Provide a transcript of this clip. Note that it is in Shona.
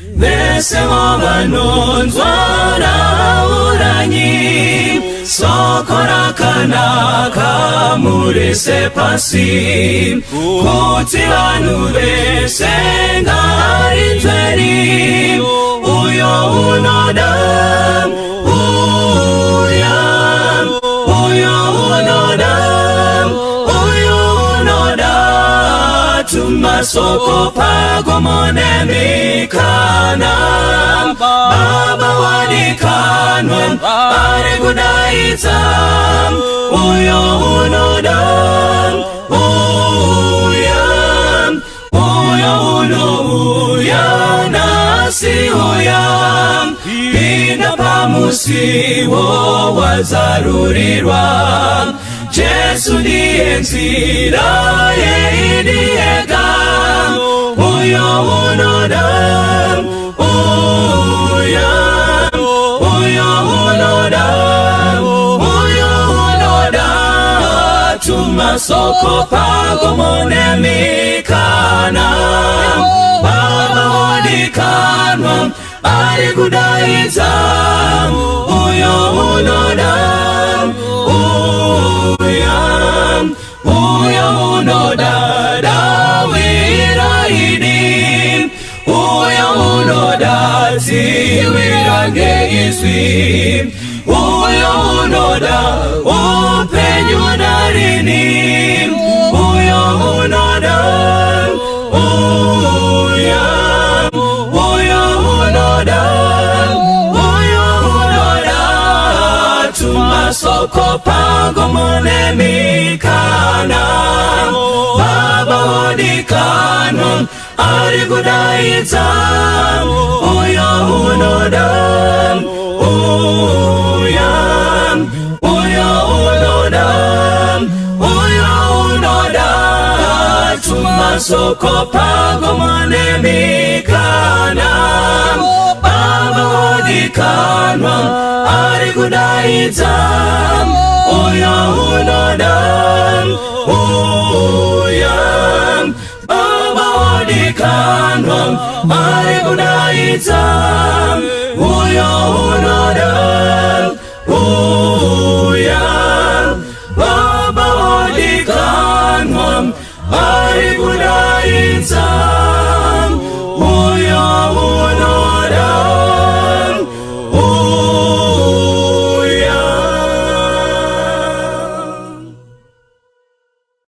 Bese wabanonzwa uranyi Sokora kanaka murese pasi Kuti vanu bese ngari nzeri Uyo unoda Tumasoko pagomone mikana Baba wadikanwa Pare kudaita Uyo unodam Uyo uya Nasi uyam Pina pamusiwo wazarurirwa Jesu ndiye nzira yeidiega Uyo unodam Uyo unodam Tumasoko pagomone mikana Baba wadikanwa Ari kudaita Uyo unodam Uyo unodada wiraidim Uyo unodati wirange iswim Uyo unoda upenyu narinim Uyo unoda Tumasoko pagomone mikana Baba wadikanwa Ari kudaita Uyo unodam Uyo unodam Tumasoko pagomone mikana Baba wadikanwa Ari kudaita Uyo unodam Baba wadikanwa Ari kudaita Uyo unodam Baba wadikanwa